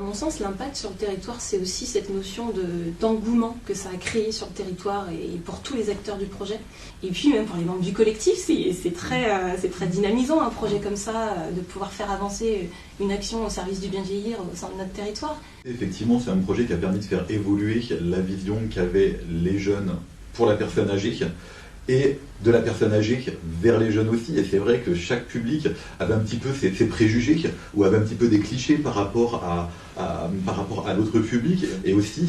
mon sens, l'impact sur le territoire, c'est aussi cette notion d'engouement que ça a créé sur le territoire et pour tous les acteurs du projet. Et puis même pour les membres du collectif, c'est très dynamisant un projet comme ça, de pouvoir faire avancer une action au service du bien vieillir au sein de notre territoire. Effectivement, c'est un projet qui a permis de faire évoluer la vision qu'avaient les jeunes pour la personne âgée et de la personne âgée vers les jeunes aussi. Et c'est vrai que chaque public avait un petit peu ses préjugés ou avait un petit peu des clichés par rapport à l'autre public. Et aussi,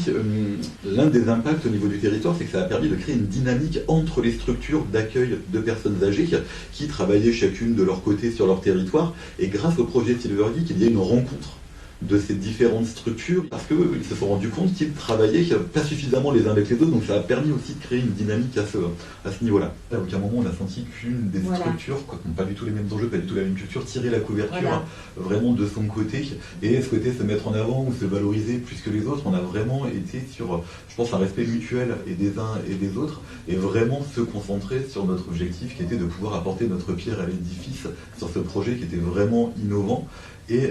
l'un des impacts au niveau du territoire, c'est que ça a permis de créer une dynamique entre les structures d'accueil de personnes âgées qui travaillaient chacune de leur côté sur leur territoire. Et grâce au projet Silver Geek, il y a une rencontre de ces différentes structures parce qu'ils se sont rendus compte qu'ils travaillaient pas suffisamment les uns avec les autres, donc ça a permis aussi de créer une dynamique à ce niveau-là. À aucun moment on a senti qu'une des structures, quoi, qui n'ont pas du tout les mêmes enjeux, pas du tout la même culture, tirer la couverture vraiment de son côté et souhaiter se mettre en avant ou se valoriser plus que les autres. On a vraiment été sur, je pense, un respect mutuel et des uns et des autres et vraiment se concentrer sur notre objectif qui était de pouvoir apporter notre pierre à l'édifice sur ce projet qui était vraiment innovant. Et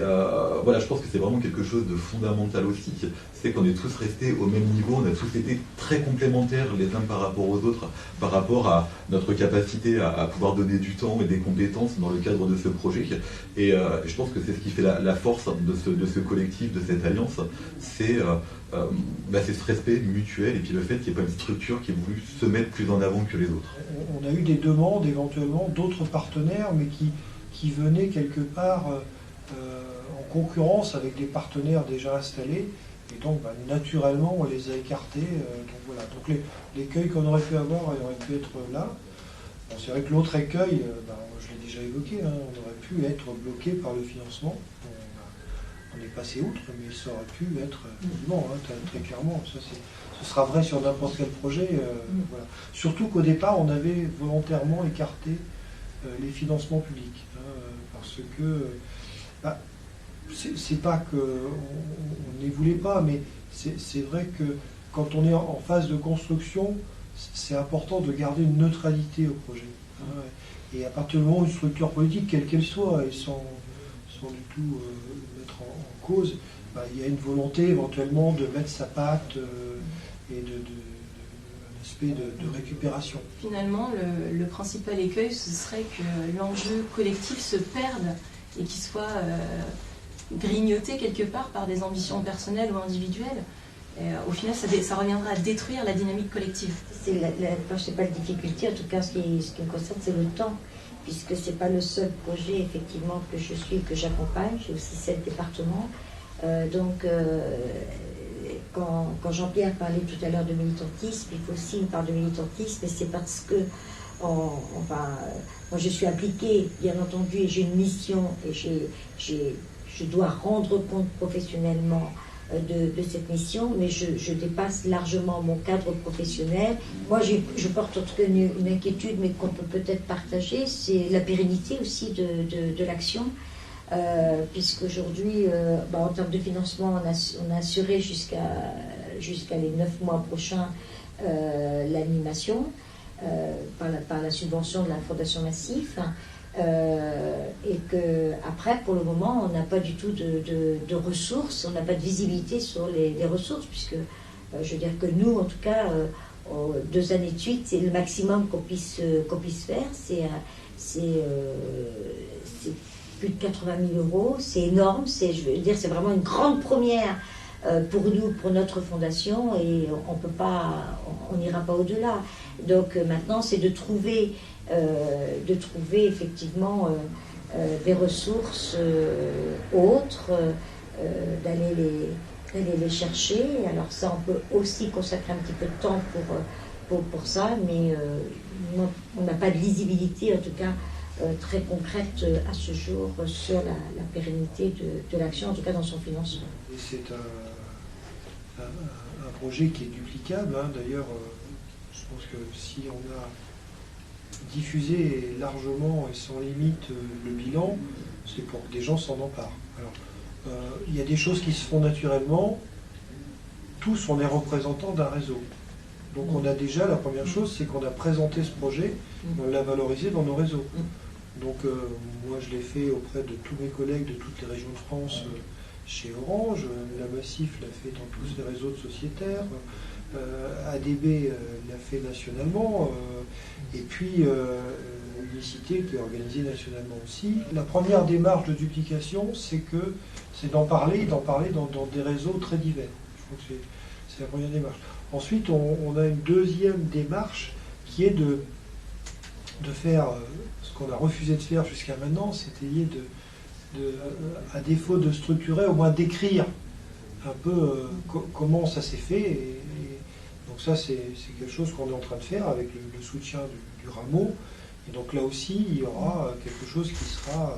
voilà, je pense que c'est vraiment quelque chose de fondamental aussi, c'est qu'on est tous restés au même niveau, on a tous été très complémentaires les uns par rapport aux autres, par rapport à notre capacité à pouvoir donner du temps et des compétences dans le cadre de ce projet. Et je pense que c'est ce qui fait la force de ce collectif, de cette alliance, c'est ce respect mutuel et puis le fait qu'il n'y ait pas une structure qui ait voulu se mettre plus en avant que les autres. On a eu des demandes éventuellement d'autres partenaires, mais qui venaient quelque part en concurrence avec des partenaires déjà installés, et donc naturellement on les a écartés. Donc voilà. Donc l'écueil qu'on aurait pu avoir aurait pu être là. Bon, c'est vrai que l'autre écueil, je l'ai déjà évoqué, on aurait pu être bloqué par le financement. On est passé outre, mais ça aurait pu être très clairement. Ça, ce sera vrai sur n'importe quel projet. Voilà. Surtout qu'au départ, on avait volontairement écarté les financements publics, parce que c'est pas qu'on ne voulait pas, mais c'est vrai que quand on est en phase de construction, c'est important de garder une neutralité au projet. Et à partir du moment où une structure politique, quelle qu'elle soit, et sans du tout mettre en cause, il y a une volonté éventuellement de mettre sa patte et un aspect de récupération. Finalement, le principal écueil, ce serait que l'enjeu collectif se perde et qu'il soit grignoté quelque part par des ambitions personnelles ou individuelles. Et, au final, ça reviendra à détruire la dynamique collective. Je ne sais pas la difficulté, en tout cas ce qui me concerne, c'est le temps, puisque ce n'est pas le seul projet effectivement que je suis, que j'accompagne, j'ai aussi 7 départements. Quand Jean-Pierre parlait tout à l'heure de militantisme, il faut aussi une part de militantisme, et c'est parce que moi je suis impliquée, bien entendu, et j'ai une mission, et je dois rendre compte professionnellement de cette mission, mais je dépasse largement mon cadre professionnel. Moi, je porte en tout cas une inquiétude, mais qu'on peut peut-être partager, c'est la pérennité aussi de l'action, puisqu'aujourd'hui, en termes de financement, on a assuré jusqu'à les 9 mois prochains l'animation, par la subvention de la Fondation Massif, et que après, pour le moment, on n'a pas du tout de ressources, on n'a pas de visibilité sur les ressources, puisque je veux dire que nous, en tout cas, 2 années de suite, c'est le maximum qu'on puisse faire, c'est plus de 80 000 euros, c'est énorme, je veux dire, c'est vraiment une grande première pour nous, pour notre fondation, et on n'ira pas au-delà. Donc maintenant, c'est de trouver effectivement des ressources autres, d'aller les chercher. Alors ça, on peut aussi consacrer un petit peu de temps pour ça, mais on n'a pas de lisibilité, en tout cas très concrète à ce jour, sur la pérennité de l'action, en tout cas dans son financement. Et c'est un projet qui est duplicable, d'ailleurs. Je pense que si on a diffusé largement et sans limite le bilan, c'est pour que des gens s'en emparent. Alors, il y a des choses qui se font naturellement. Tous, on est représentants d'un réseau. Donc on a déjà, la première chose, c'est qu'on a présenté ce projet, on l'a valorisé dans nos réseaux. Donc moi, je l'ai fait auprès de tous mes collègues de toutes les régions de France. chez Orange, la Massif l'a fait dans tous ses réseaux de sociétaires, ADB l'a fait nationalement, et puis Unicité qui est organisée nationalement aussi. La première démarche de duplication, c'est d'en parler dans des réseaux très divers. Je crois que c'est la première démarche. Ensuite, on a une deuxième démarche qui est de faire ce qu'on a refusé de faire jusqu'à maintenant, c'est-à-dire à défaut de structurer, au moins d'écrire un peu comment ça s'est fait. Et donc ça, c'est quelque chose qu'on est en train de faire avec le soutien du rameau. Et donc là aussi, il y aura quelque chose qui sera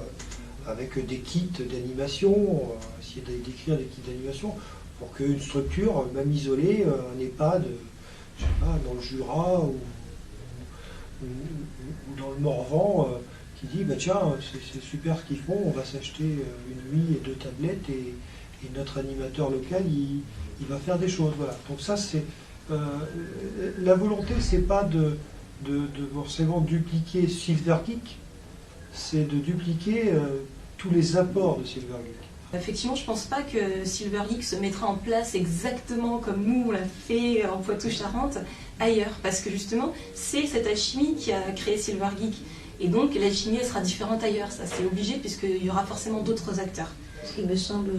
avec des kits d'animation, on va essayer d'écrire des kits d'animation pour qu'une structure, même isolée, un EHPAD, je sais pas, dans le Jura ou dans le Morvan, qui dit bah tiens, c'est super ce qu'ils font, on va s'acheter une nuit et 2 tablettes et notre animateur local il va faire des choses. Voilà. Donc ça c'est la volonté, c'est pas de forcément dupliquer Silvergeek, c'est de dupliquer tous les apports de Silvergeek. Effectivement, je ne pense pas que Silvergeek se mettra en place exactement comme nous on l'a fait en Poitou-Charentes ailleurs, parce que justement, c'est cette alchimie qui a créé Silvergeek. Et donc, l'alchimie, elle sera différente ailleurs. Ça, c'est obligé, puisqu'il y aura forcément d'autres acteurs. Il me semble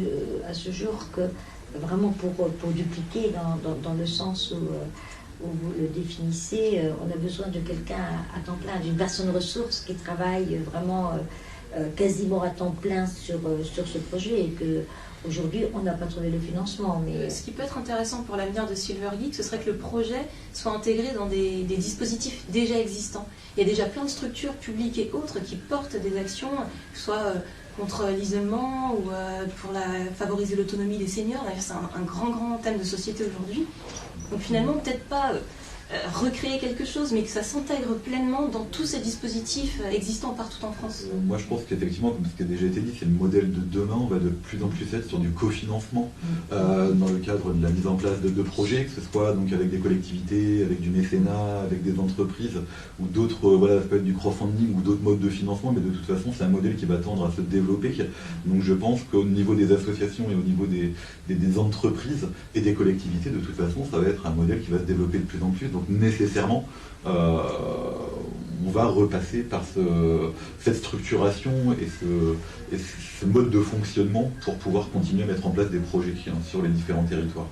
à ce jour que, vraiment pour dupliquer, dans le sens où vous le définissez, on a besoin de quelqu'un à temps plein, d'une personne ressource qui travaille vraiment quasiment à temps plein sur ce projet, et que aujourd'hui on n'a pas trouvé le financement. Mais ce qui peut être intéressant pour l'avenir de Silvergeek, ce serait que le projet soit intégré dans des dispositifs déjà existants. Il y a déjà plein de structures publiques et autres qui portent des actions, soit contre l'isolement ou pour favoriser l'autonomie des seniors. D'ailleurs, c'est un grand thème de société aujourd'hui. Donc finalement, peut-être pas recréer quelque chose, mais que ça s'intègre pleinement dans tous ces dispositifs existants partout en France. Moi, je pense qu'effectivement, comme ce qui a déjà été dit, c'est le modèle de demain. On va de plus en plus être sur du cofinancement dans le cadre de la mise en place de projets, que ce soit donc avec des collectivités, avec du mécénat, avec des entreprises ou d'autres, voilà, ça peut être du crowdfunding ou d'autres modes de financement, mais de toute façon, c'est un modèle qui va tendre à se développer. Donc, je pense qu'au niveau des associations et au niveau des entreprises et des collectivités, de toute façon, ça va être un modèle qui va se développer de plus en plus. Donc, nécessairement, on va repasser par cette structuration et ce mode de fonctionnement pour pouvoir continuer à mettre en place des projets sur les différents territoires.